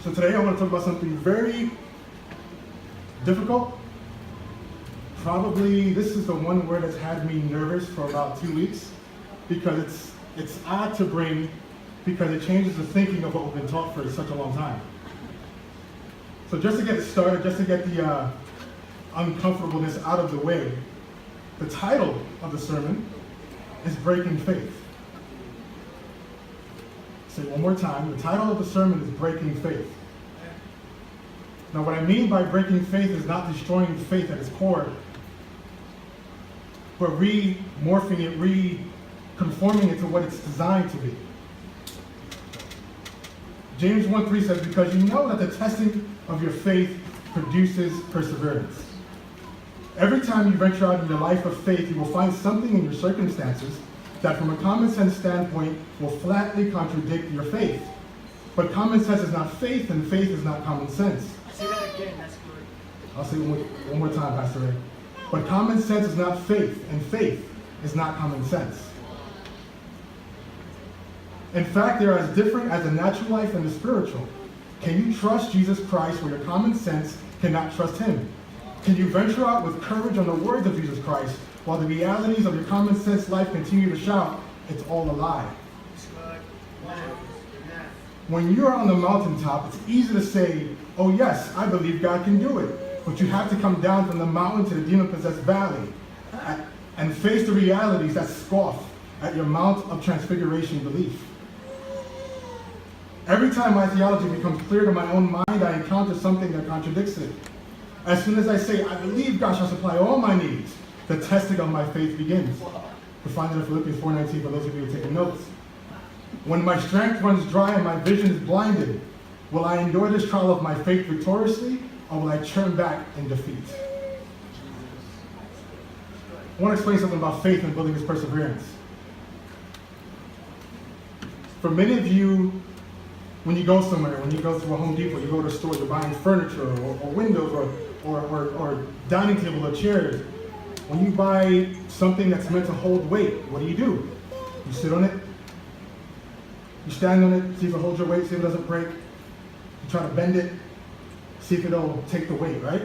So today I want to talk about something very difficult. Probably this is the one word that's had me nervous for about 2 weeks because it's odd to bring because it changes the thinking of what we've been taught for such a long time. So just to get it started, just to get the uncomfortableness out of the way, the title of the sermon is Breaking Faith. Say it one more time. The title of the sermon is Breaking Faith. Now what I mean by breaking faith is not destroying faith at its core, but re-morphing it, re-conforming it to what it's designed to be. James 1:3 says, because you know that the testing of your faith produces perseverance. Every time you venture out in your life of faith, you will find something in your circumstances that from a common sense standpoint will flatly contradict your faith. But common sense is not faith, and faith is not common sense. Say that again, that's good. I'll say it one more time, Pastor Ray. But common sense is not faith, and faith is not common sense. In fact, they are as different as the natural life and the spiritual. Can you trust Jesus Christ where your common sense cannot trust him? Can you venture out with courage on the words of Jesus Christ while the realities of your common sense life continue to shout, it's all a lie? When you're on the mountaintop, it's easy to say, oh yes, I believe God can do it. But you have to come down from the mountain to the demon-possessed valley and face the realities that scoff at your Mount of Transfiguration belief. Every time my theology becomes clear to my own mind, I encounter something that contradicts it. As soon as I say, I believe God shall supply all my needs, the testing of my faith begins. You'll find it in Philippians 4:19 for those of you who are taking notes. When my strength runs dry and my vision is blinded, will I endure this trial of my faith victoriously, or will I turn back in defeat? I want to explain something about faith and building this perseverance. For many of you, when you go somewhere, when you go to a Home Depot, you go to a store, you're buying furniture or windows or dining table or chairs. When you buy something that's meant to hold weight, what do? You sit on it, you stand on it, see if it holds your weight, see if it doesn't break. You try to bend it, see if it'll take the weight, right?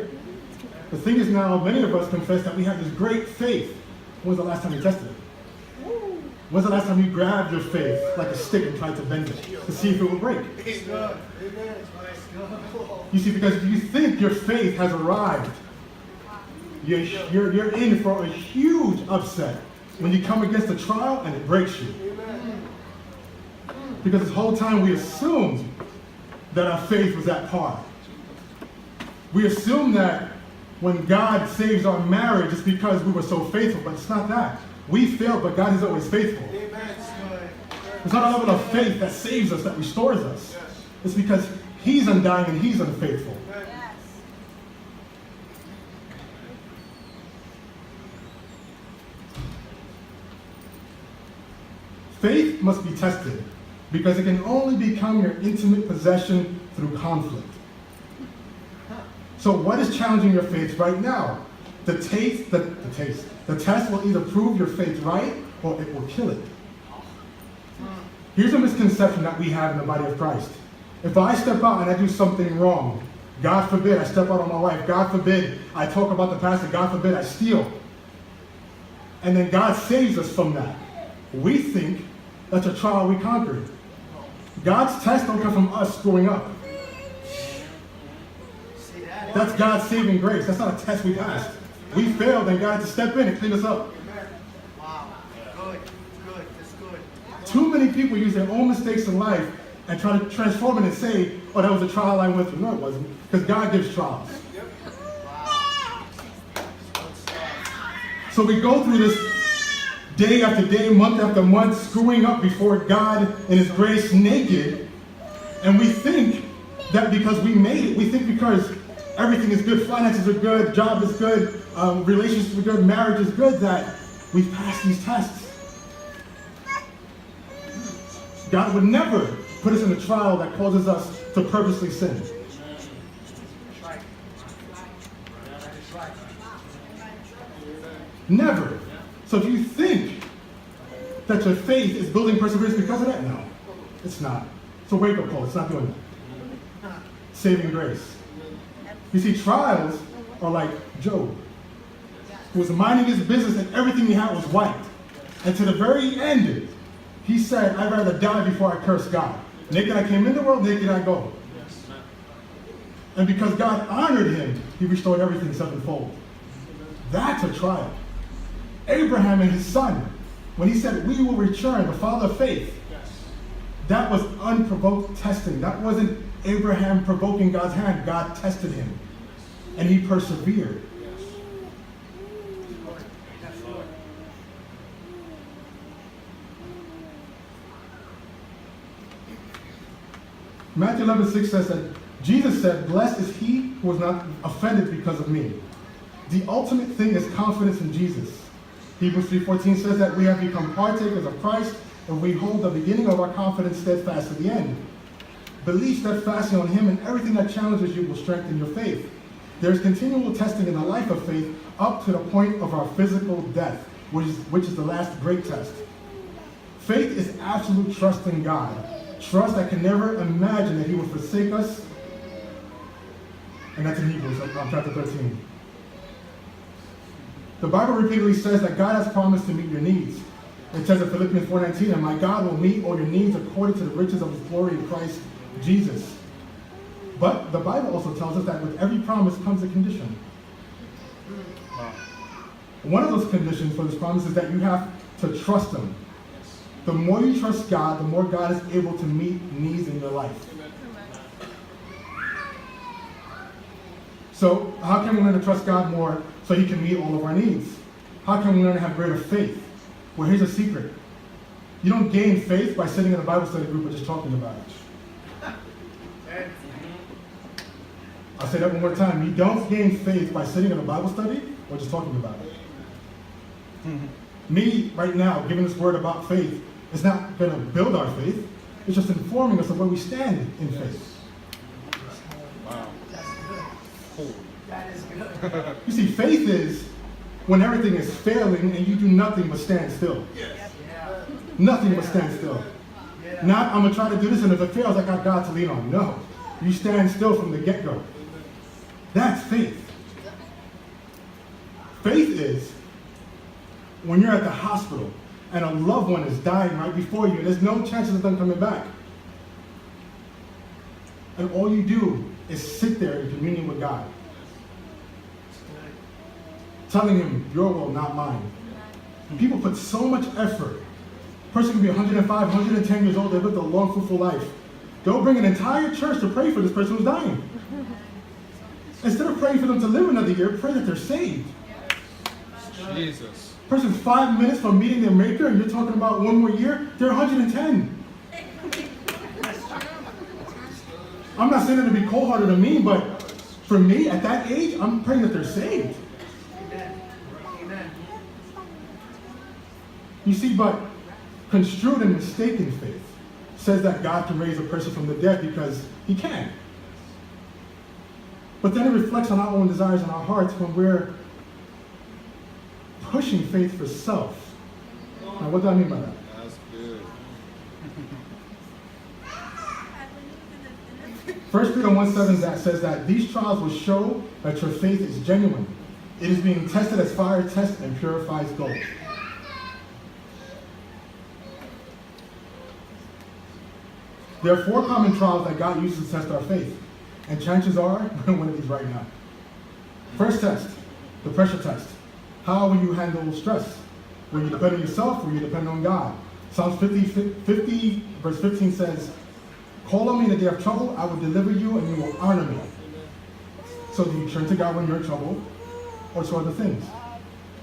The thing is now, many of us confess that we have this great faith. When was the last time you tested it? When's the last time you grabbed your faith like a stick and tried to bend it to see if it would break? You see, because if you think your faith has arrived, you're in for a huge upset when you come against a trial and it breaks you. Because this whole time we assumed that our faith was at par. We assume that when God saves our marriage, it's because we were so faithful, but it's not that. We failed, but God is always faithful. It's not a level of faith that saves us, that restores us. It's because he's undying and he's unfaithful. Faith must be tested because it can only become your intimate possession through conflict. So what is challenging your faith right now? The test will either prove your faith right or it will kill it. Here's a misconception that we have in the body of Christ. If I step out and I do something wrong, God forbid I step out on my wife, God forbid I talk about the pastor, God forbid I steal, and then God saves us from that, we think that's a trial we conquered. God's test don't come from us screwing up. That's God's saving grace. That's not a test we passed. We failed and God had to step in and clean us up. Wow. Good. That's good. Too many people use their own mistakes in life and try to transform it and say, oh, that was a trial I went through. No, it wasn't. Because God gives trials. Wow. So we go through this day after day, month after month, screwing up before God in his grace naked. And we think that because we made it, we think because everything is good, finances are good, job is good, relationships are good, marriage is good, that we've passed these tests. God would never put us in a trial that causes us to purposely sin. Never. So do you think that your faith is building perseverance because of that? No, it's not. It's a wake-up call. It's not doing that. saving grace. You see, trials are like Job, who was minding his business and everything he had was wiped. And to the very end, he said, I'd rather die before I curse God. Naked I came in the world, naked I go. And because God honored him, he restored everything sevenfold. That's a trial. Abraham and his son, when he said, we will return, the father of faith, that was unprovoked testing. That wasn't Abraham provoking God's hand. God tested him. And he persevered. Matthew 11:6 says that Jesus said, blessed is he who was not offended because of me. The ultimate thing is confidence in Jesus. Hebrews 3:14 says that we have become partakers of Christ and we hold the beginning of our confidence steadfast to the end. Believe steadfastly on him and everything that challenges you will strengthen your faith. There is continual testing in the life of faith up to the point of our physical death, which is the last great test. Faith is absolute trust in God. Trust that can never imagine that he will forsake us. And that's in Hebrews chapter 13. The Bible repeatedly says that God has promised to meet your needs. It says in Philippians 4:19, and my God will meet all your needs according to the riches of his glory in Christ Jesus. But the Bible also tells us that with every promise comes a condition. One of those conditions for this promise is that you have to trust him. The more you trust God, the more God is able to meet needs in your life. So how can we learn to trust God more so he can meet all of our needs? How can we learn to have greater faith? Well, here's a secret. You don't gain faith by sitting in a Bible study group or just talking about it. I'll say that one more time. You don't gain faith by sitting in a Bible study or just talking about it. Me, right now, giving this word about faith is not going to build our faith. It's just informing us of where we stand in faith. Wow. That is good. You see, faith is when everything is failing and you do nothing but stand still. Yeah. Nothing but stand still. Yeah. Not, I'm going to try to do this, and if it fails, I got God to lean on. No. You stand still from the get-go. That's faith. Faith is when you're at the hospital and a loved one is dying right before you, and there's no chances of them coming back. And all you do is sit there in communion with God, telling him, your will, not mine. People put so much effort. A person can be 105, 110 years old, they've lived a long, fruitful life. They'll bring an entire church to pray for this person who's dying. Instead of praying for them to live another year, pray that they're saved. Jesus. Person's 5 minutes from meeting their maker, and you're talking about one more year, they're 110. I'm not saying that to be cold-hearted or mean, but for me, at that age, I'm praying that they're saved. Amen. Amen. You see, but construed and mistaken faith says that God can raise a person from the dead because he can. But then it reflects on our own desires in our hearts when we're pushing faith for self. Now, what do I mean by that? That's good. 1 Peter 1:7 that says that these trials will show that your faith is genuine. It is being tested as fire tests and purifies gold. There are 4 common trials that God uses to test our faith. And chances are, one of these right now. First test, the pressure test. How will you handle stress? Will you depend on yourself or will you depend on God? Psalms 50 verse 15 says, call on me in the day of trouble, I will deliver you and you will honor me. So do you turn to God when you're in trouble or to other things?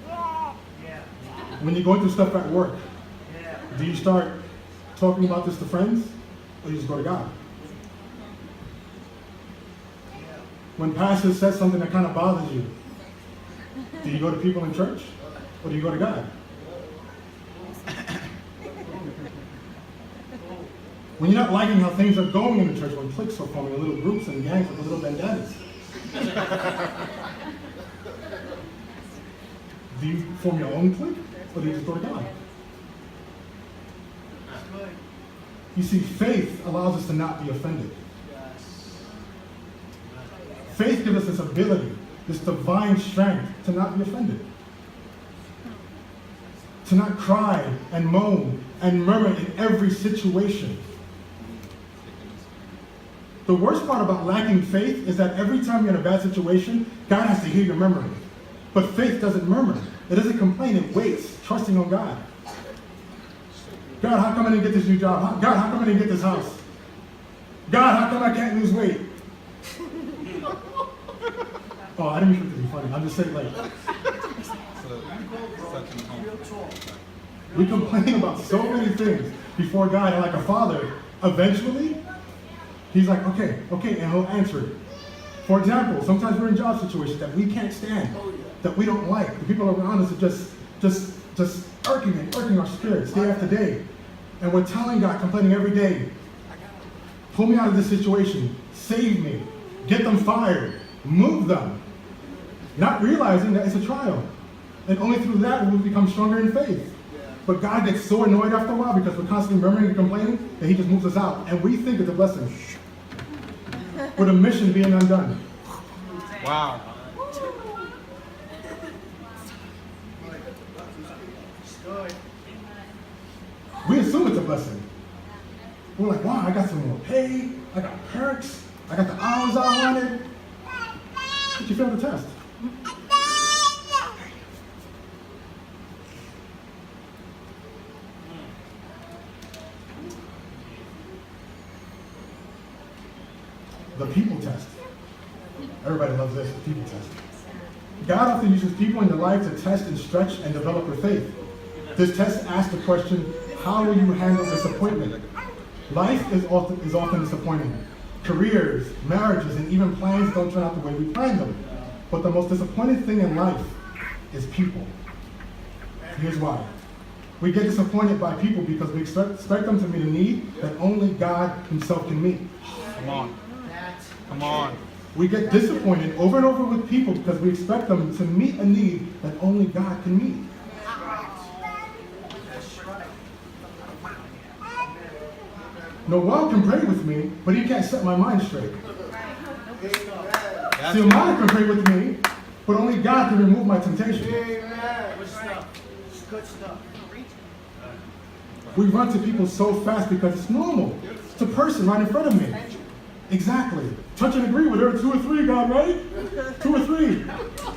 Yeah. When you're going through stuff at work, Yeah. do you start talking about this to friends or you just go to God? Yeah. When pastor says something that kind of bothers you, do you go to people in church or do you go to God? When you're not liking how things are going in the church, when cliques are forming, little groups and gangs with little bandanas, do you form your own clique or do you just go to God? That's good. You see, faith allows us to not be offended. Yes. Faith gives us this ability, this divine strength to not be offended. To not cry and moan and murmur in every situation. The worst part about lacking faith is that every time you're in a bad situation, God has to hear your murmuring. But faith doesn't murmur. It doesn't complain. It waits, trusting on God. God, how come I didn't get this new job? God, how come I didn't get this house? God, how come I can't lose weight? Oh, I didn't mean for it to be funny. I'm just saying, like, we complain about so many things before God, and like a father, eventually, he's like, okay, and he'll answer it. For example, sometimes we're in job situations that we can't stand, that we don't like. The people around us are just irking our spirits day after day. And we're telling God, complaining every day, pull me out of this situation, save me, get them fired, move them. Not realizing that it's a trial. And only through that will we become stronger in faith. But God gets so annoyed after a while because we're constantly murmuring and complaining that he just moves us out. And we think it's a blessing. With a mission being undone. Wow. We assume it's a blessing. We're like, wow, I got some more pay, I got perks, I got the hours I wanted. But you failed the test. The people test. Everybody loves this, the people test. God often uses people in your life to test and stretch and develop your faith. This test asks the question, how will you handle disappointment? Life is often disappointing. Careers, marriages, and even plans don't turn out the way we planned them. But the most disappointing thing in life is people. Here's why. We get disappointed by people because we expect them to meet a need that only God himself can meet. Come on. Come on. We get disappointed over and over with people because we expect them to meet a need that only God can meet. Noel can pray with me, but he can't set my mind straight. Silmana can pray with me, but only God can remove my temptation. Good stuff. Good stuff. We run to people so fast because it's normal. It's a person right in front of me. Exactly. Touch and agree with her. 2 or 3, God, right? 2 or 3.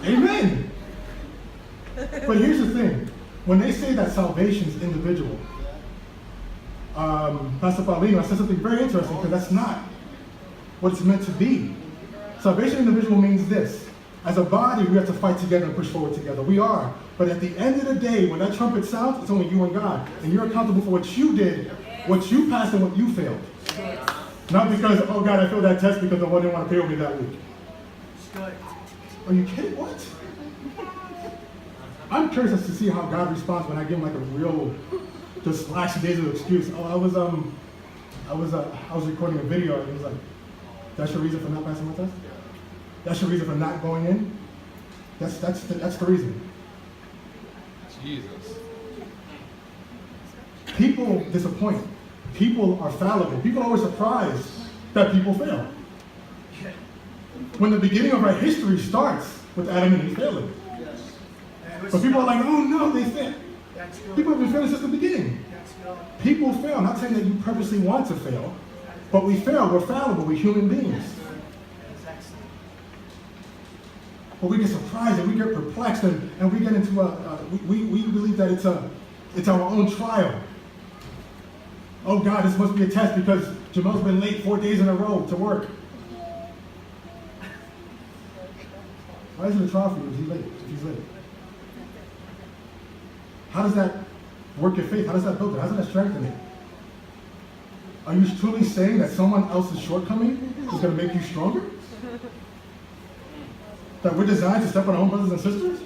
Amen. But here's the thing. When they say that salvation is individual, Pastor Paulino, I said something very interesting because that's not what it's meant to be. Salvation individual means this. As a body, we have to fight together and push forward together. We are. But at the end of the day, when that trumpet sounds, it's only you and God. And you're accountable for what you did, what you passed, and what you failed. Not because, oh God, I failed that test because the one didn't want to pay with me that week. Are you kidding? What? I'm curious as to see how God responds when I give him like a real, just last days of excuse. Oh, I was recording a video and he was like, that's your reason for not passing my test? That's your reason for not going in? That's the reason. Jesus. People disappoint. People are fallible. People are always surprised that people fail. When the beginning of our history starts with Adam and Eve failing. But people are like, oh no, they failed. People have been failing since the beginning. People fail. I'm not saying that you purposely want to fail, but we fail. We're fallible. We're human beings. But we get surprised and we get perplexed and we get into we believe that it's our own trial. Oh God, this must be a test because Jamel's been late 4 days in a row to work. Why is it a trial for you if he's late? How does that work your faith? How does that build it? How does that strengthen it? Are you truly saying that someone else's shortcoming is going to make you stronger? That we're designed to step on our own brothers and sisters?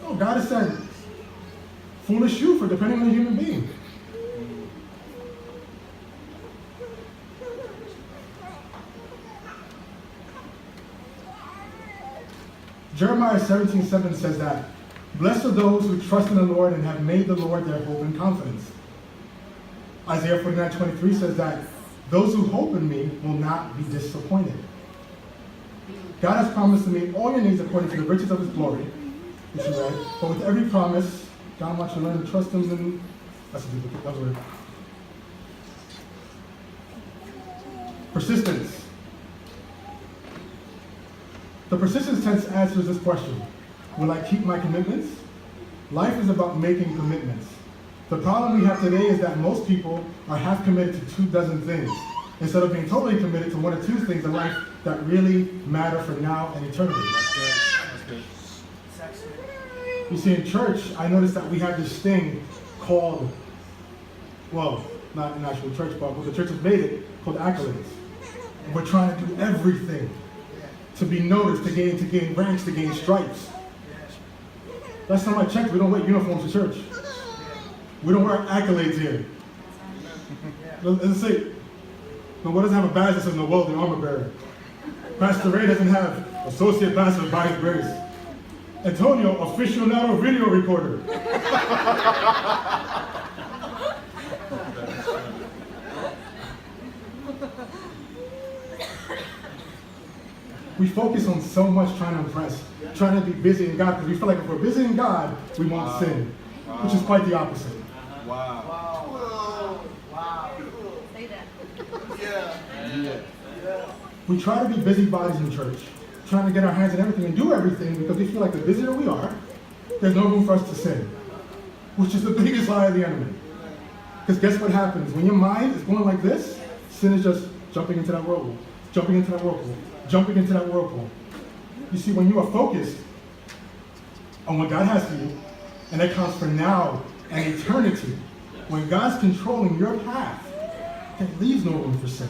Oh, God has said, foolish you for depending on a human being. Jeremiah 17:7 says that, blessed are those who trust in the Lord and have made the Lord their hope and confidence. Isaiah 49:23 says that, those who hope in me will not be disappointed. God has promised to meet all your needs according to the riches of his glory, which you read. But with every promise, God wants you to learn to trust him, and that's weird. Persistence. The persistence tense answers this question. Will I keep my commitments? Life is about making commitments. The problem we have today is that most people are half committed to 24 things, instead of being totally committed to 1 or 2 things in life that really matter for now and eternity. That's good. You see, in church, I noticed that we have this thing called, well, not an actual church, but what the church has made it, called accolades. And we're trying to do everything to be noticed, to gain ranks, to gain stripes. Last time I checked, we don't wear uniforms to church. We don't wear accolades here. Let's say, nobody doesn't have a badge that says Noel the armor bearer. Pastor Ray doesn't have associate pastor by his grace. Antonio, aficionado video recorder. We focus on so much trying to impress, trying to be busy in God, because we feel like if we're busy in God, we won't sin, which is quite the opposite. Wow. Wow. Wow. Say that. Yeah. We try to be busybodies in church, trying to get our hands in everything and do everything because we feel like the busier we are, there's no room for us to sin, which is the biggest lie of the enemy. Because guess what happens? When your mind is going like this, sin is just jumping into that whirlpool, jumping into that whirlpool, jumping into that whirlpool. You see, when you are focused on what God has for you, and that counts for now and eternity, when God's controlling your path, that leaves no room for sin.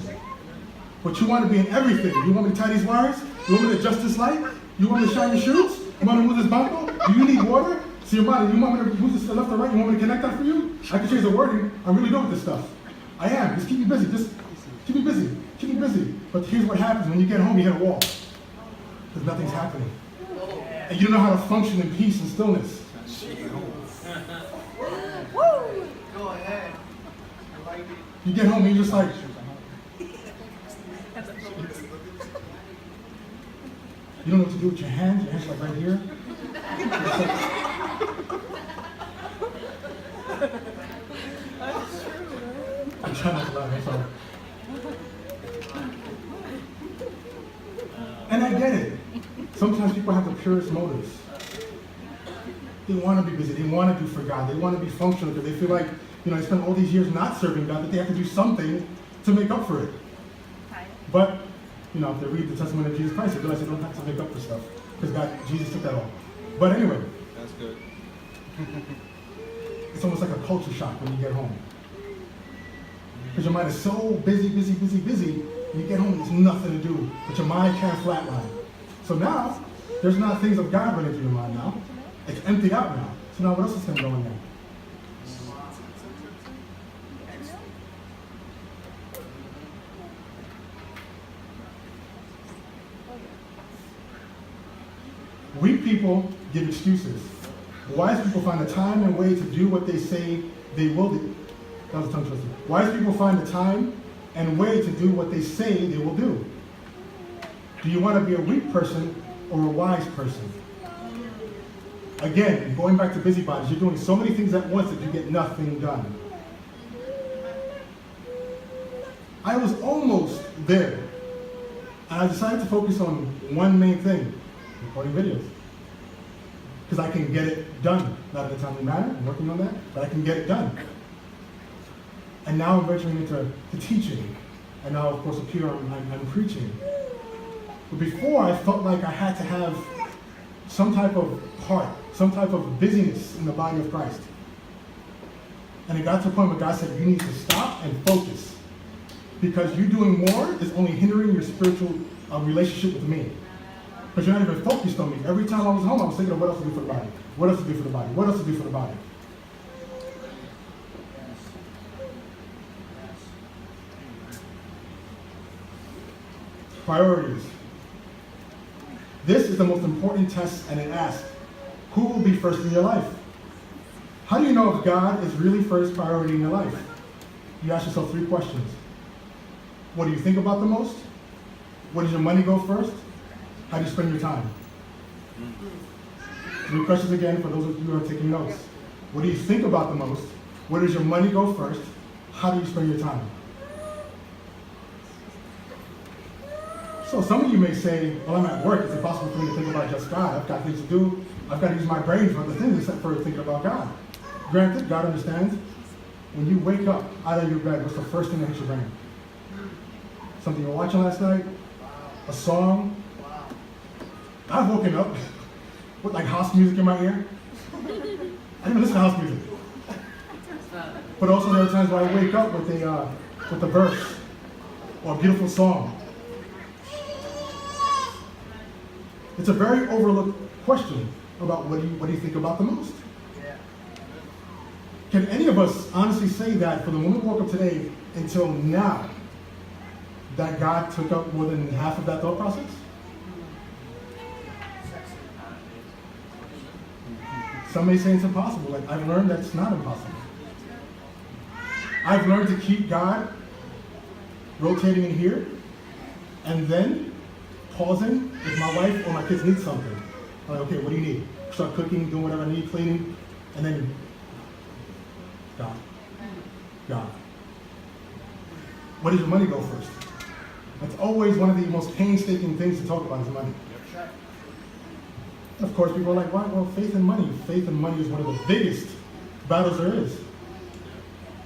But you want to be in everything. You want me to tie these wires? You want me to adjust this light? You want me to shine your shoes? You want me to move this bumper? Do you need water? See your body, you want me to move this left or right? You want me to connect that for you? I can change the wording. I'm really good with this stuff. I am. Just keep me busy. Just keep me busy. Keep me busy. But here's what happens. When you get home, you hit a wall. Because nothing's happening. And you don't know how to function in peace and stillness. Go ahead. I like it. You get home and you're just like, you don't know what to do with your hands. Your hands are like right here. I'm trying not to laugh. I'm sorry. And I get it. Sometimes people have the purest motives. They want to be busy. They want to do for God. They want to be functional because they feel like, they spent all these years not serving God, that they have to do something to make up for it. But, if they read the testimony of Jesus Christ, they realize they don't have to make up for stuff because Jesus took that all. But anyway. That's good. It's almost like a culture shock when you get home. Because your mind is so busy, you get home and there's nothing to do, but your mind can't flatline. So now, there's not things of God running through your mind now. It's emptied out now. So now what else is going to go in there? Weak people give excuses. Wise people find the time and way to do what they say they will do. That was a tongue twister. Wise people find the time and way to do what they say they will do. Do you want to be a weak person or a wise person? Again, going back to busybodies, you're doing so many things at once that you get nothing done. I was almost there. And I decided to focus on one main thing, recording videos. Because I can get it done. Not at a timely manner, I'm working on that, but I can get it done. And now I'm venturing into teaching. And now, of course, up here I'm preaching. But before, I felt like I had to have some type of part, some type of busyness in the body of Christ. And it got to a point where God said, you need to stop and focus. Because you doing more is only hindering your spiritual relationship with me. Because you're not even focused on me. Every time I was home, I was thinking of what else to do for the body. What else to do for the body? What else to do for the body? Priorities. This is the most important test, and it asks, who will be first in your life? How do you know if God is really first priority in your life? You ask yourself 3 questions. What do you think about the most? Where does your money go first? How do you spend your time? 3 questions again for those of you who are taking notes. What do you think about the most? Where does your money go first? How do you spend your time? So some of you may say, well, I'm at work. It's impossible for me to think about just God. I've got things to do. I've got to use my brain for other things except for thinking about God. Granted, God understands. When you wake up out of your bed, what's the first thing that hits your brain? Something you were watching last night? A song? I've woken up with like house music in my ear. I didn't even listen to house music. But also there are times where I wake up with a verse or a beautiful song. It's a very overlooked question about what do you think about the most? Can any of us honestly say that from the moment we woke up today until now, that God took up more than half of that thought process? Some may say it's impossible. Like, I've learned that it's not impossible. I've learned to keep God rotating in here and then pausing if my wife or my kids need something. I'm like, okay, what do you need? Start cooking, doing whatever I need, cleaning, and then God. God. Where does your money go first? That's always one of the most painstaking things to talk about is money. Of course, people are like, why? Well, faith and money. Faith and money is one of the biggest battles there is.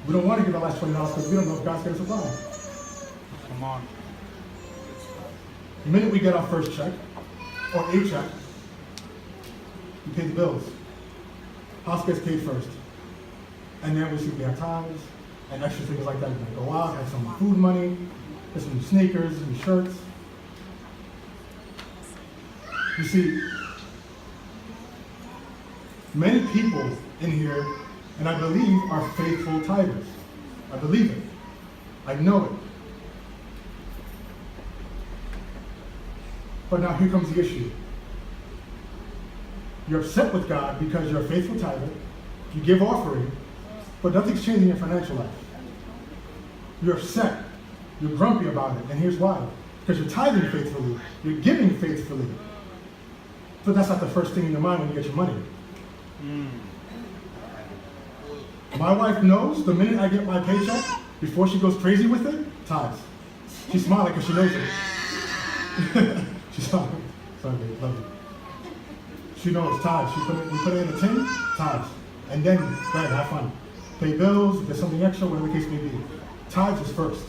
We don't want to give our last $20 because we don't know if God's going to supply. Come on. The minute we get our first check, or a check, we pay the bills. House gets paid first. And then we see we have tithes and extra things like that. We're going to go out, have some food money, get some sneakers, some shirts. You see, many people in here, and I believe, are faithful tithers. I believe it. I know it. But now here comes the issue. You're upset with God because you're a faithful tither. You give offering, but nothing's changing in your financial life. You're upset. You're grumpy about it. And here's why. Because you're tithing faithfully. You're giving faithfully. But that's not the first thing in your mind when you get your money. My wife knows the minute I get my paycheck, before she goes crazy with it, tithes. She's smiling because she knows it. She's smiling. Sorry, babe, love you. She knows tithes. We put it in a tin, tithes. And then, go ahead, have fun. Pay bills, if there's something extra, whatever the case may be. Tithes is first.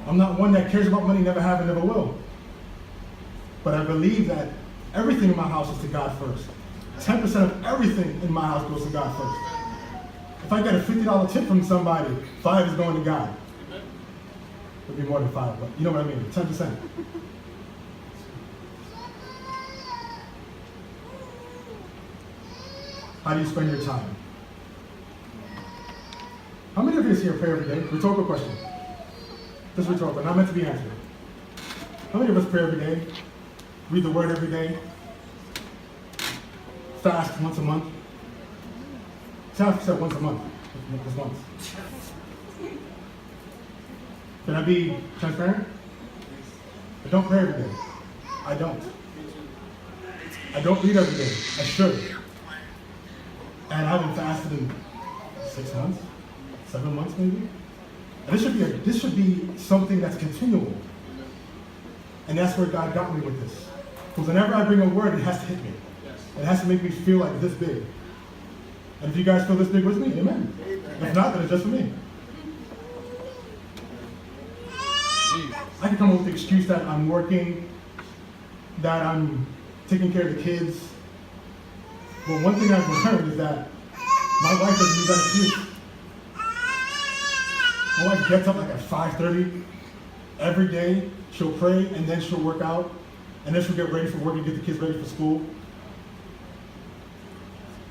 I'm not one that cares about money, never have and never will. But I believe that everything in my house is to God first. 10% of everything in my house goes to God first. If I get a $50 tip from somebody, 5 is going to God. It'll be more than 5, but you know what I mean, 10%. How do you spend your time? How many of you here pray every day? Rhetorical question. This is rhetorical, not meant to be answered. How many of us pray every day? Read the word every day? Fast once a month? Sounds said once a month. Just once. Can I be transparent? I don't pray every day. I don't. I don't read every day. I should. And I haven't fasted in 6 months, 7 months maybe. And this should be something that's continual. And that's where God got me with this. Because whenever I bring a word, it has to hit me. It has to make me feel like this big. And if you guys feel this big with me, amen. If not, then it's just for me. I can come up with the excuse that I'm working, that I'm taking care of the kids. But one thing I've learned is that my wife doesn't use that excuse. My wife gets up like at 5:30 every day. She'll pray and then she'll work out. And then she'll get ready for work and get the kids ready for school.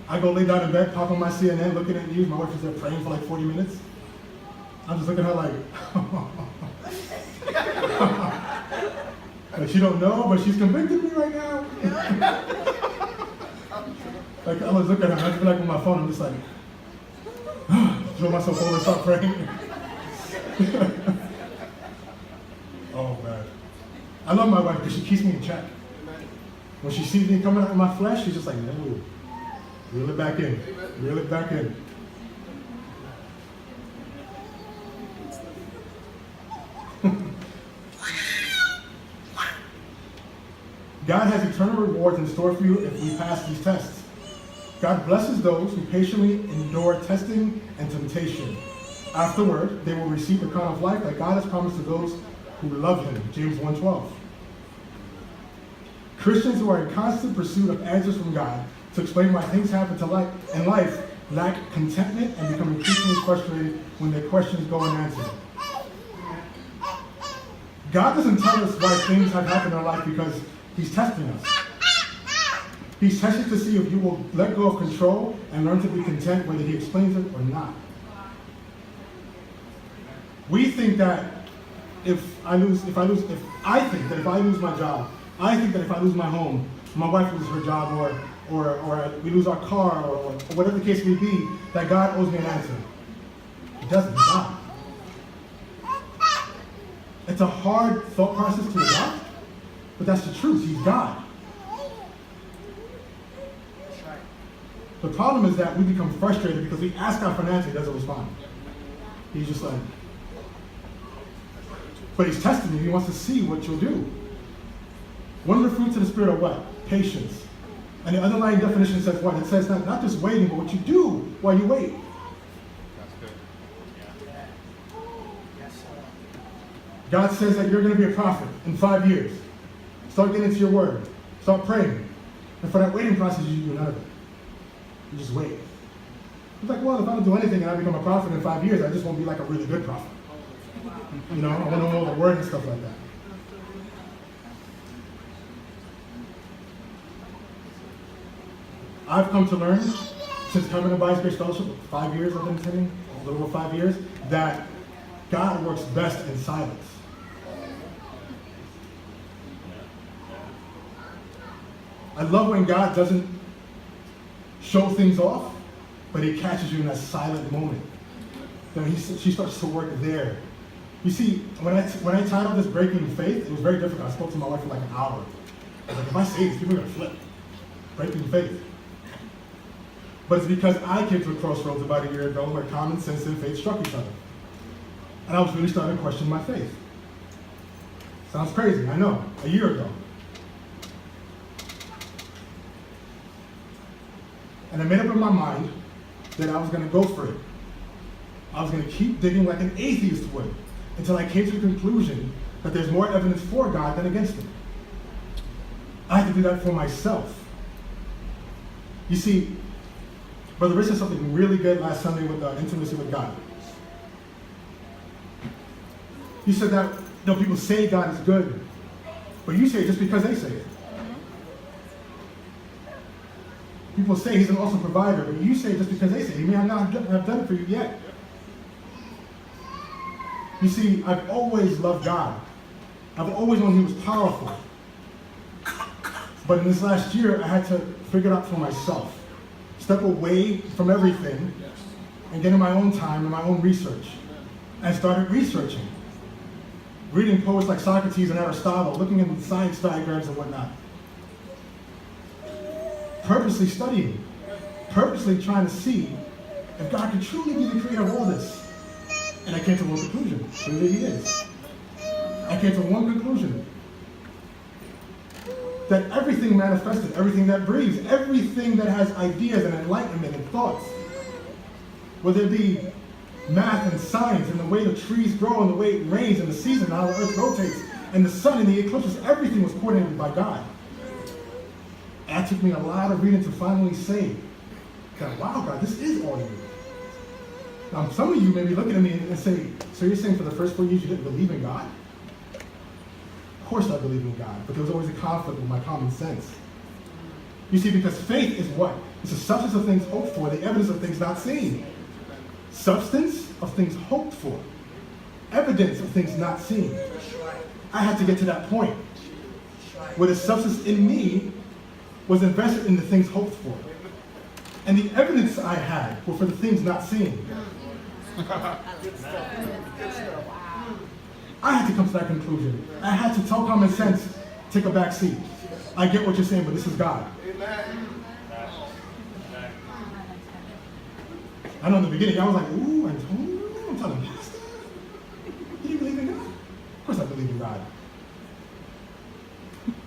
I go lay down in bed, pop on my CNN, looking at news. My wife is there praying for like 40 minutes. I'm just looking at her like, like she don't know, but she's convicting me right now. Like I was looking at her, I just be like on my phone, I'm just like, throw myself over and start praying. Oh man. I love my wife because she keeps me in check. When she sees me coming out of my flesh, she's just like, no, reel it back in, reel it back in. God has eternal rewards in store for you if we pass these tests. God blesses those who patiently endure testing and temptation. Afterward, they will receive the crown of life that God has promised to those who love him. James 1:12. Christians who are in constant pursuit of answers from God to explain why things happen in life lack contentment and become increasingly frustrated when their questions go unanswered. God doesn't tell us why things have happened in our life because he's testing us. He's testing to see if you will let go of control and learn to be content whether he explains it or not. We think that if I think that if I lose my job, I think that if I lose my home, my wife loses her job, or we lose our car, or whatever the case may be, that God owes me an answer. He doesn't. He's not. It's a hard thought process to adopt, but that's the truth. He's God. The problem is that we become frustrated because we ask God for an answer, he doesn't respond. He's just like, but he's testing you. He wants to see what you'll do. One of the fruits of the Spirit are what? Patience. And the underlying definition says what? It says not just waiting, but what you do while you wait. That's good. Yeah. God says that you're going to be a prophet in 5 years. Start getting into your word. Start praying. And for that waiting process, you do none of it. You just wait. It's like, well, if I don't do anything and I become a prophet in 5 years, I just won't be like a really good prophet. You know, I want to know all the word and stuff like that. I've come to learn, since coming to Bible Grace Fellowship, 5 years I've been attending, a little over 5 years, that God works best in silence. I love when God doesn't show things off, but he catches you in that silent moment. Then she starts to work there. You see, when I titled this Breaking Faith, it was very difficult. I spoke to my wife for like an hour. I was like, if I say this, people are going to flip. Breaking faith. But it's because I came to a crossroads about a year ago where common sense and faith struck each other. And I was really starting to question my faith. Sounds crazy, I know, a year ago. And I made up in my mind that I was going to go for it. I was going to keep digging like an atheist would until I came to the conclusion that there's more evidence for God than against him. I had to do that for myself. You see, Brother Rich said something really good last Sunday with intimacy with God. He said that people say God is good, but you say it just because they say it. People say he's an awesome provider, but you say it just because they say it. He may not have done it for you yet. You see, I've always loved God. I've always known he was powerful. But in this last year, I had to figure it out for myself. Step away from everything and get in my own time and my own research. And started researching. Reading poets like Socrates and Aristotle, looking at science diagrams and whatnot. Purposely studying. Purposely trying to see if God could truly be the creator of all this. And I came to one conclusion. Who he is. I came to one conclusion. That everything manifested, everything that breathes, everything that has ideas and enlightenment and thoughts, whether it be math and science and the way the trees grow and the way it rains and the season and how the earth rotates and the sun and the eclipses, everything was coordinated by God. And it took me a lot of reading to finally say, God, wow, God, this is all you. Now, some of you may be looking at me and say, so you're saying for the first 4 years you didn't believe in God? Of course I believe in God, but there was always a conflict with my common sense. You see, because faith is what? It's the substance of things hoped for, the evidence of things not seen. Substance of things hoped for. Evidence of things not seen. I had to get to that point where the substance in me was invested in the things hoped for. And the evidence I had were for the things not seen. I had to come to that conclusion. I had to tell common sense, take a back seat. I get what you're saying, but this is God. Amen. I know in the beginning, I was like, ooh, Antonio, I'm telling Pastor. You believe in God? Of course I believe in God.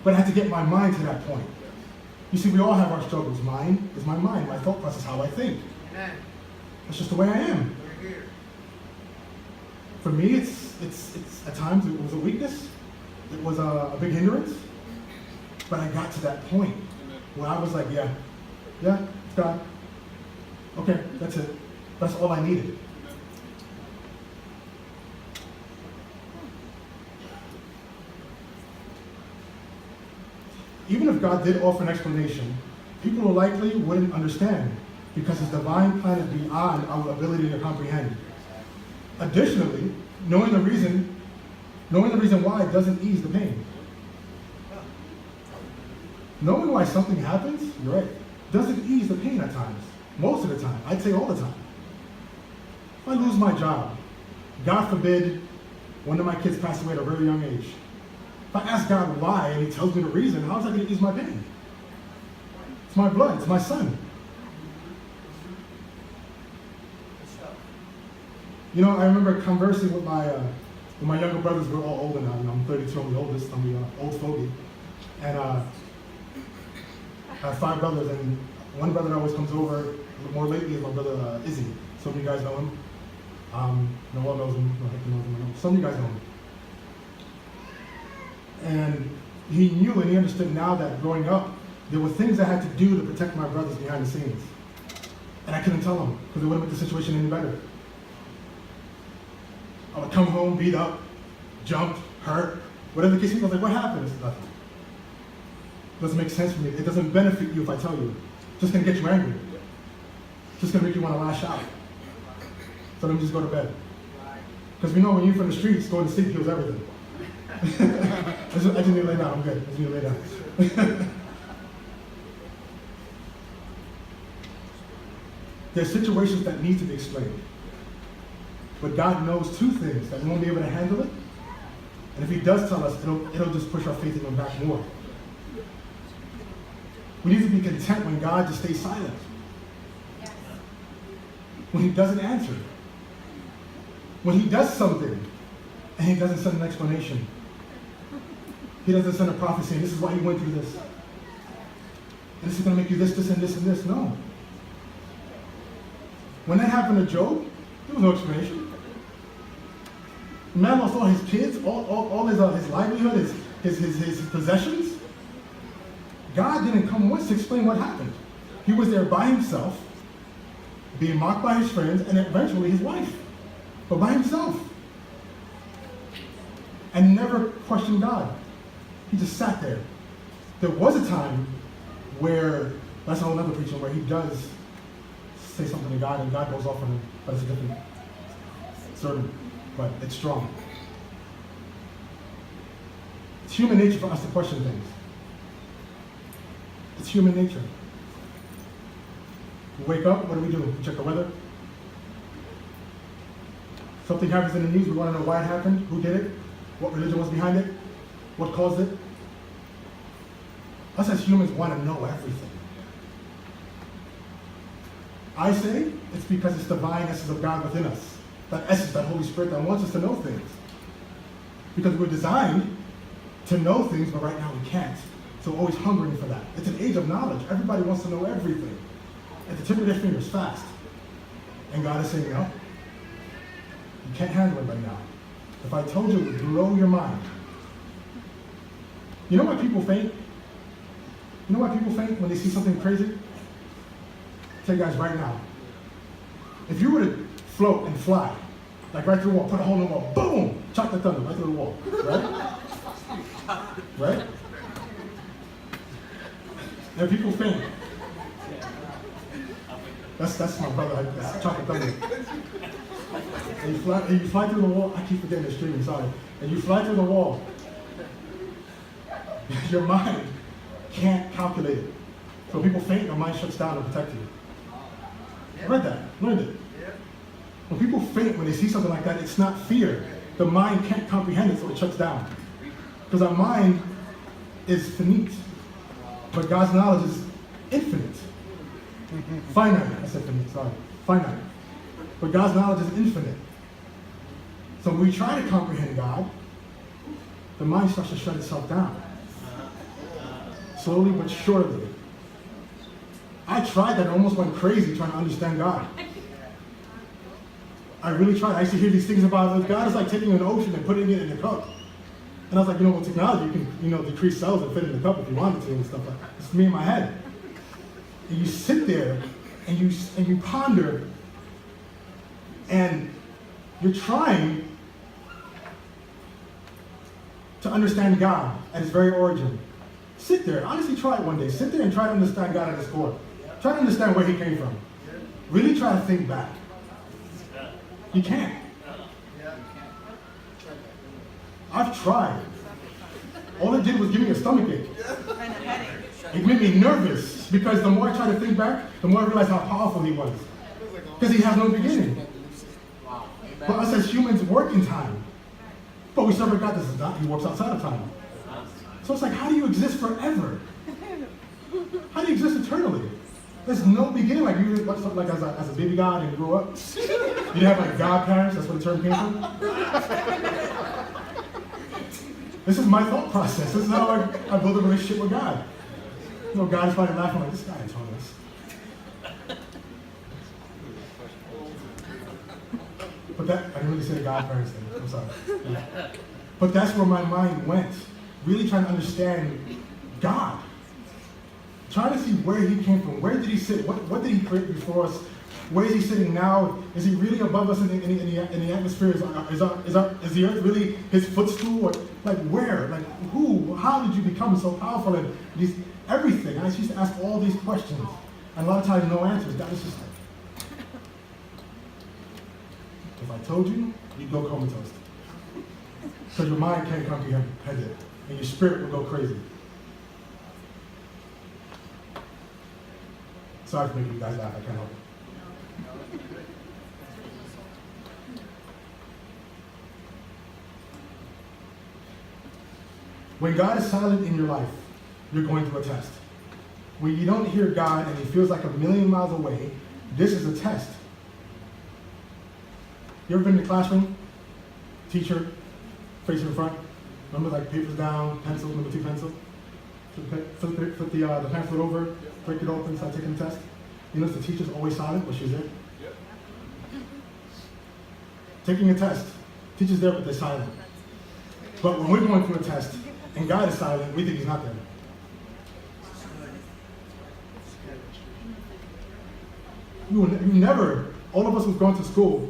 But I had to get my mind to that point. You see, we all have our struggles. Mine is my mind, my thought process, how I think. Amen. That's just the way I am. We're here. For me, it's at times it was a weakness. It was a big hindrance. But I got to that point where I was like, yeah, it's God. Okay, that's it. That's all I needed. Even if God did offer an explanation, people likely wouldn't understand because his divine plan is beyond our ability to comprehend. Additionally, knowing the reason why doesn't ease the pain. Knowing why something happens, you're right, doesn't ease the pain at times. Most of the time. I'd say all the time. If I lose my job, God forbid, one of my kids passed away at a very young age. If I ask God why and he tells me the reason, how's that going to ease my pain? It's my blood. It's my son. You know, I remember conversing with my younger brothers. We're all older now. You know, I'm 32. I'm the oldest. I'm the old fogey. And I have 5 brothers, and one brother always comes over. More lately is my brother Izzy. Some of you guys know him. No one knows him. No Hector knows him. Some of you guys know him. And he knew and he understood now that growing up, there were things I had to do to protect my brothers behind the scenes. And I couldn't tell them because it wouldn't make the situation any better. I would come home, beat up, jumped, hurt, whatever the case is. I was like, what happened? It's nothing. It doesn't make sense for me. It doesn't benefit you if I tell you. It's just going to get you angry. It's just going to make you want to lash out. So let me just go to bed. Because we know when you're from the streets, going to sleep heals everything. I just need to lay down. I'm good. I just need to lay down. There's situations that need to be explained. But God knows 2 things, that we won't be able to handle it. And if he does tell us, it'll just push our faith even back more. We need to be content when God just stays silent. Yes. When he doesn't answer. When he does something and he doesn't send an explanation. He doesn't send a prophet saying, this is why you went through this. And this is going to make you this, this, and this, and this. No. When that happened to Job, there was no explanation. The man lost all his kids, all his livelihood, his possessions. God didn't come once to explain what happened. He was there by himself, being mocked by his friends, and eventually his wife. But by himself. And never questioned God. He just sat there. There was a time where, that's a whole other preaching, where he does say something to God and God goes off on him, but it's a different sermon, but it's strong. It's human nature for us to question things. It's human nature. We wake up, what do? We check the weather. Something happens in the news, we want to know why it happened, who did it, what religion was behind it, what caused it. Us as humans want to know everything. I say it's because it's the divine essence of God within us. That essence, that Holy Spirit that wants us to know things. Because we're designed to know things, but right now we can't. So we're always hungering for that. It's an age of knowledge. Everybody wants to know everything. At the tip of their fingers, fast. And God is saying, no, you can't handle it right now. If I told you, it would blow your mind. You know why people faint? You know why people faint when they see something crazy? I'll tell you guys right now. If you were to float and fly, like right through the wall, put a hole in the wall, boom, chop the thunder right through the wall, right? Right? And people faint. That's my brother. That's chop the thunder. And you fly through the wall. I keep forgetting the stream. Sorry. And you fly through the wall. Your mind can't calculate it. So people faint, their mind shuts down to protect you. I read that, learned it. When people faint when they see something like that, it's not fear. the mind can't comprehend it, so it shuts down. Because our mind is finite, but God's knowledge is infinite. Finite, I said finite, sorry, finite. But God's knowledge is infinite. So when we try to comprehend God, the mind starts to shut itself down. Slowly but surely. I tried that and almost went crazy trying to understand God. I really tried. I used to hear these things about God is like taking an ocean and putting it in a cup. And I was like, with technology, you can, decrease cells and fit in the cup if you wanted to and stuff like that. It's me in my head. And you sit there and you ponder, and you're trying to understand God at His very origin. Sit there, honestly try it one day. Sit there and try to understand God at His core. Try to understand where He came from. Really try to think back. You can't. I've tried. All it did was give me a stomachache. It made me nervous because the more I try to think back, the more I realize how powerful He was. Because He has no beginning. But us as humans work in time. But we serve a God that not. He works outside of time. So it's like, how do you exist forever? How do you exist eternally? There's no beginning. Like you, like as a baby God and grew up. You didn't have like godparents. That's where the term came from. This is my thought process. This is how I build a relationship with God. God is probably laughing like, this guy is harmless. But that, I didn't really say the godparents thing. I'm sorry. Yeah. But that's where my mind went. Really trying to understand God. Trying to see where He came from. Where did He sit? What did He create before us? Where is He sitting now? Is He really above us in the atmosphere? Is the earth really His footstool? Or, like where? Like who? How did you become so powerful? And everything. I used to ask all these questions. And a lot of times no answers. God was just like, if I told you, you'd go comatose. Because your mind can't comprehend it. And your spirit will go crazy. Sorry for making you guys laugh. I can't help it. When God is silent in your life, you're going through a test. When you don't hear God and He feels like a million miles away, this is a test. You ever been in the classroom? Teacher, face in front. Remember, like papers down, pencil, number 2 pencil. Flip the pamphlet over, break it open, start taking the test. You notice the teacher's always silent when she's there? Yep. Taking a test. Teacher's there, but they're silent. But when we're going through a test and God is silent, we think He's not there. You never, all of us who've gone to school,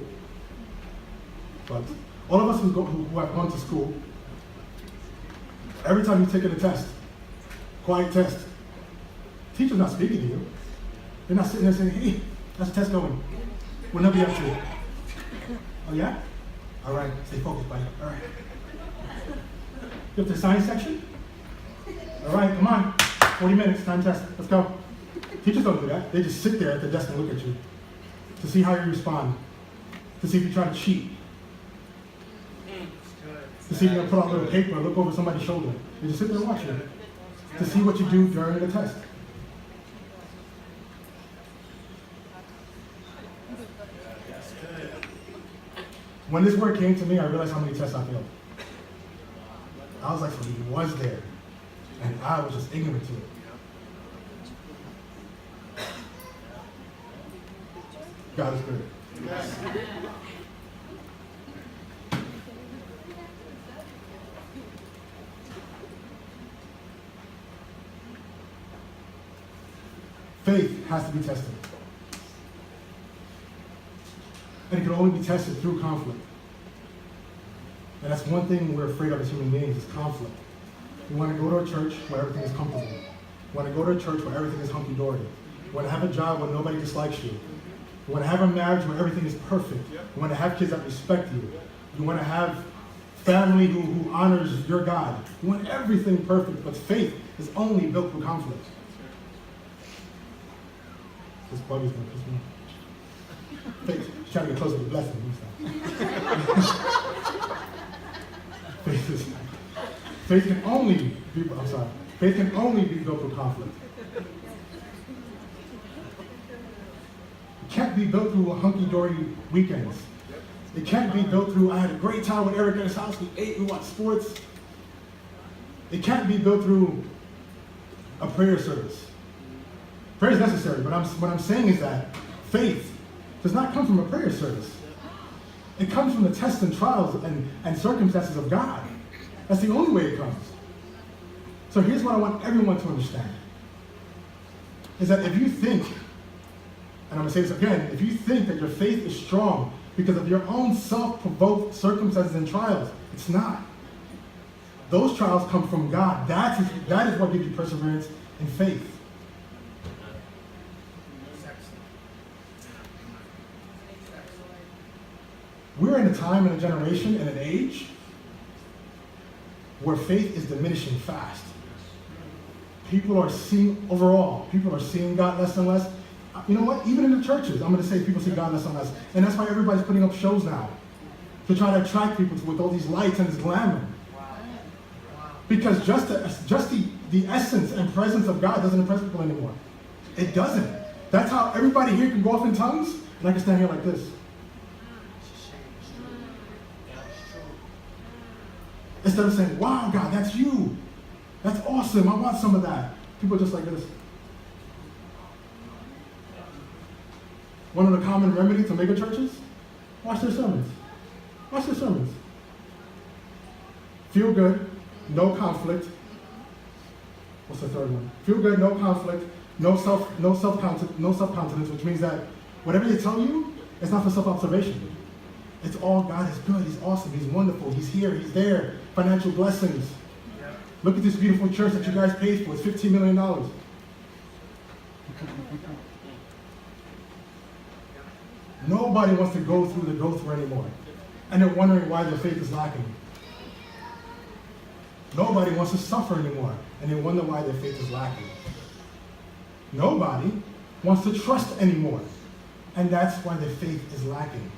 but all of us who have gone to school, every time you've taken a test, quiet test, teacher's not speaking to you. They're not sitting there saying, hey, how's the test going? We'll never be up to it. Oh yeah? All right, stay focused, buddy. All right. You have the science section? All right, come on. 40 minutes, time test. Let's go. Teachers don't do that. They just sit there at the desk and look at you to see how you respond, to see if you try to cheat, to see if you're going to put out a little paper or look over somebody's shoulder. They just sit there and watch you to see what you do during the test. When this word came to me, I realized how many tests I failed. I was like, so He was there, and I was just ignorant to it. God is good. Faith has to be tested. And it can only be tested through conflict. And that's one thing we're afraid of as human beings, is conflict. We want to go to a church where everything is comfortable. We want to go to a church where everything is hunky-dory. We want to have a job where nobody dislikes you. We want to have a marriage where everything is perfect. We want to have kids that respect you. You want to have family who honors your God. You want everything perfect, but faith is only built through conflict. This bug is going to piss me off. Faith, she's trying to get closer to the blessing. Faith is faith can only be faith can only be built through conflict. It can't be built through hunky-dory weekends. It can't be built through, I had a great time with Eric at his house, we ate, we watched sports. It can't be built through a prayer service. Prayer is necessary, but what I'm saying is that faith does not come from a prayer service. It comes from the tests and trials and circumstances of God. That's the only way it comes. So here's what I want everyone to understand. Is that if you think, and I'm going to say this again, if you think that your faith is strong because of your own self-provoked circumstances and trials, it's not. Those trials come from God. That is what gives you perseverance and faith. We're in a time and a generation and an age where faith is diminishing fast. People are seeing God less and less. You know what? Even in the churches, I'm going to say people see God less and less. And that's why everybody's putting up shows now, to try to attract people with all these lights and this glamour. Because just the essence and presence of God doesn't impress people anymore. It doesn't. That's how everybody here can go off in tongues, and I can stand here like this. Instead of saying, wow, God, that's you. That's awesome. I want some of that. People are just like this. One of the common remedies to mega churches? Watch their sermons. Watch their sermons. Feel good, no conflict. What's the third one? Feel good, no conflict, no self-confidence, which means that whatever they tell you, it's not for self-observation. It's all God is good, He's awesome, He's wonderful, He's here, He's there, financial blessings. Yeah. Look at this beautiful church that you guys paid for, it's $15 million. Nobody wants to go through the go-through anymore. And they're wondering why their faith is lacking. Nobody wants to suffer anymore, and they wonder why their faith is lacking. Nobody wants to trust anymore, and that's why their faith is lacking.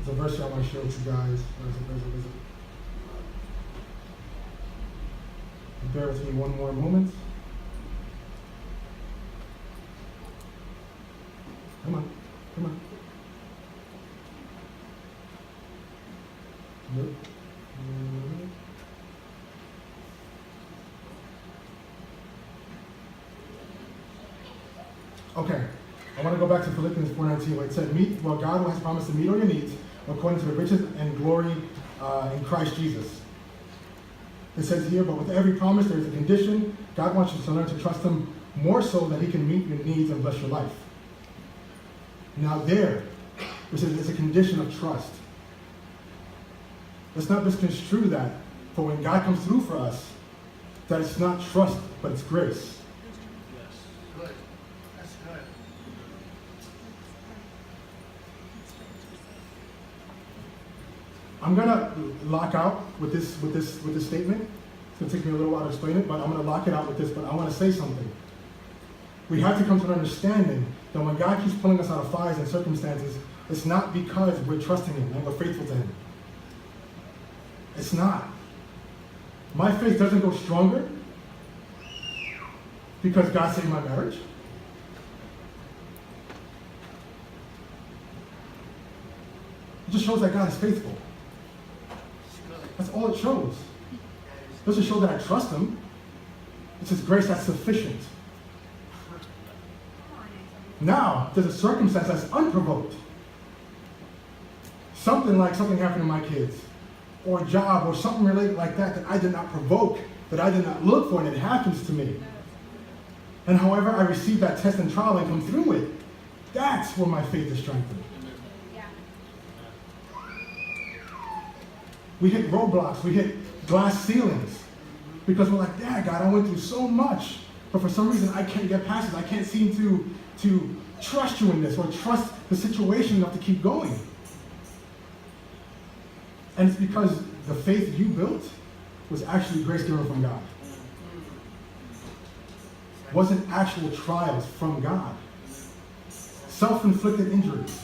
There's a verse I want to share with you guys. Where is it? Bear with me one more moment. Come on. Nope. Okay. I want to go back to Philippians 4:19 where it said, God who has promised to meet all your needs according to the riches and glory in Christ Jesus. It says here, but with every promise there is a condition. God wants you to learn to trust Him more so that He can meet your needs and bless your life. Now there, it says it's a condition of trust. Let's not misconstrue that, for when God comes through for us, that it's not trust, but it's grace. Yes. Good. That's good. I'm gonna lock out with this statement. It's gonna take me a little while to explain it, but I'm gonna lock it out with this. But I want to say something. We have to come to an understanding that when God keeps pulling us out of fires and circumstances, it's not because we're trusting Him and we're faithful to Him. It's not. My faith doesn't go stronger because God saved my marriage. It just shows that God is faithful. That's all it shows. It doesn't show that I trust Him. It's His grace that's sufficient. Now, there's a circumstance that's unprovoked. Something happened to my kids, or a job, or something related like that I did not provoke, that I did not look for, and it happens to me. And however I receive that test and trial and come through it, that's where my faith is strengthened. We hit roadblocks, we hit glass ceilings, because we're like, yeah, God, I went through so much, but for some reason I can't get past it. I can't seem to trust you in this, or trust the situation enough to keep going. And it's because the faith you built was actually grace given from God. wasn't actual trials from God. Self-inflicted injuries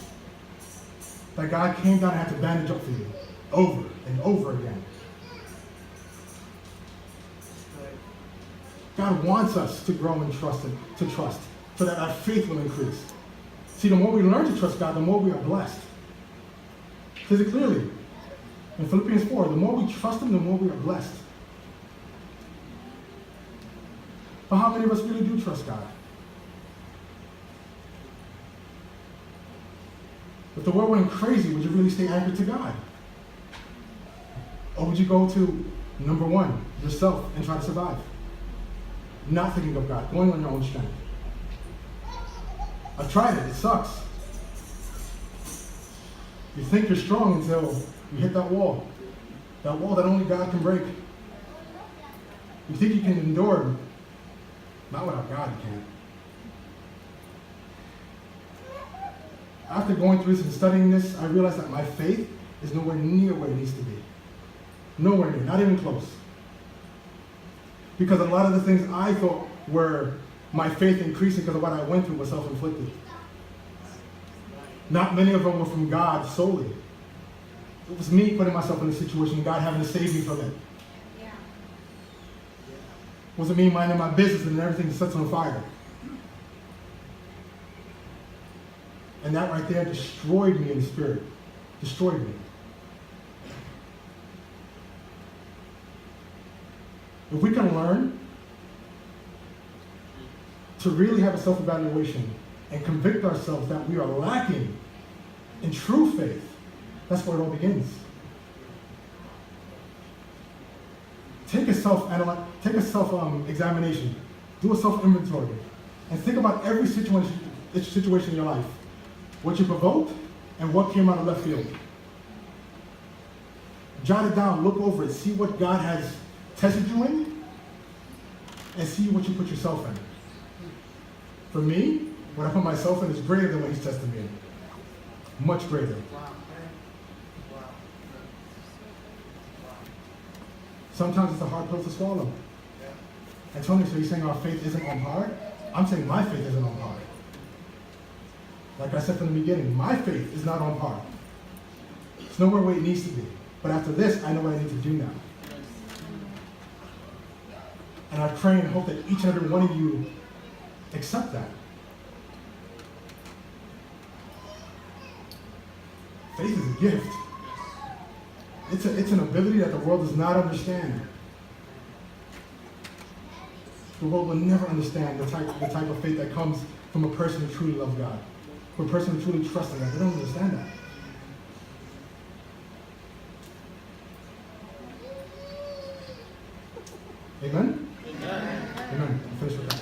that God came down and had to bandage up for you over and over again. God wants us to grow in trust and to trust so that our faith will increase. See, the more we learn to trust God, the more we are blessed. It says it clearly in Philippians 4, the more we trust Him, the more we are blessed. But how many of us really do trust God? If the world went crazy, would you really stay anchored to God? Or would you go to, number one, yourself and try to survive? Not thinking of God, going on your own strength. I've tried it sucks. You think you're strong until you hit that wall that only God can break. You think you can endure, not without God you can't. After going through this and studying this, I realized that my faith is nowhere near where it needs to be. Nowhere near, not even close. Because a lot of the things I thought were my faith increasing because of what I went through was self-inflicted. Not many of them were from God solely. It was me putting myself in a situation and God having to save me from it. Yeah. It wasn't me minding my business and everything sets on fire. And that right there destroyed me in the spirit. Destroyed me. If we can learn to really have a self-evaluation and convict ourselves that we are lacking in true faith, that's where it all begins. Take a self-examination, do a self-inventory, and think about every situation in your life. What you provoked and what came out of left field. Jot it down, look over it, see what God has tested you in, and see what you put yourself in. For me, what I put myself in is greater than what He's tested me in. Much greater. Sometimes it's a hard pill to swallow. And Tony, so you're saying our faith isn't on par? I'm saying my faith isn't on par. Like I said from the beginning, my faith is not on par. It's nowhere where it needs to be. But after this, I know what I need to do now. And I pray and hope that each and every one of you accept that. Faith is a gift. It's an ability that the world does not understand. The world will never understand the type of faith that comes from a person who truly loves God. From a person who truly trusts in God. They don't understand that. Amen? Amen. Amen. I'll finish with that.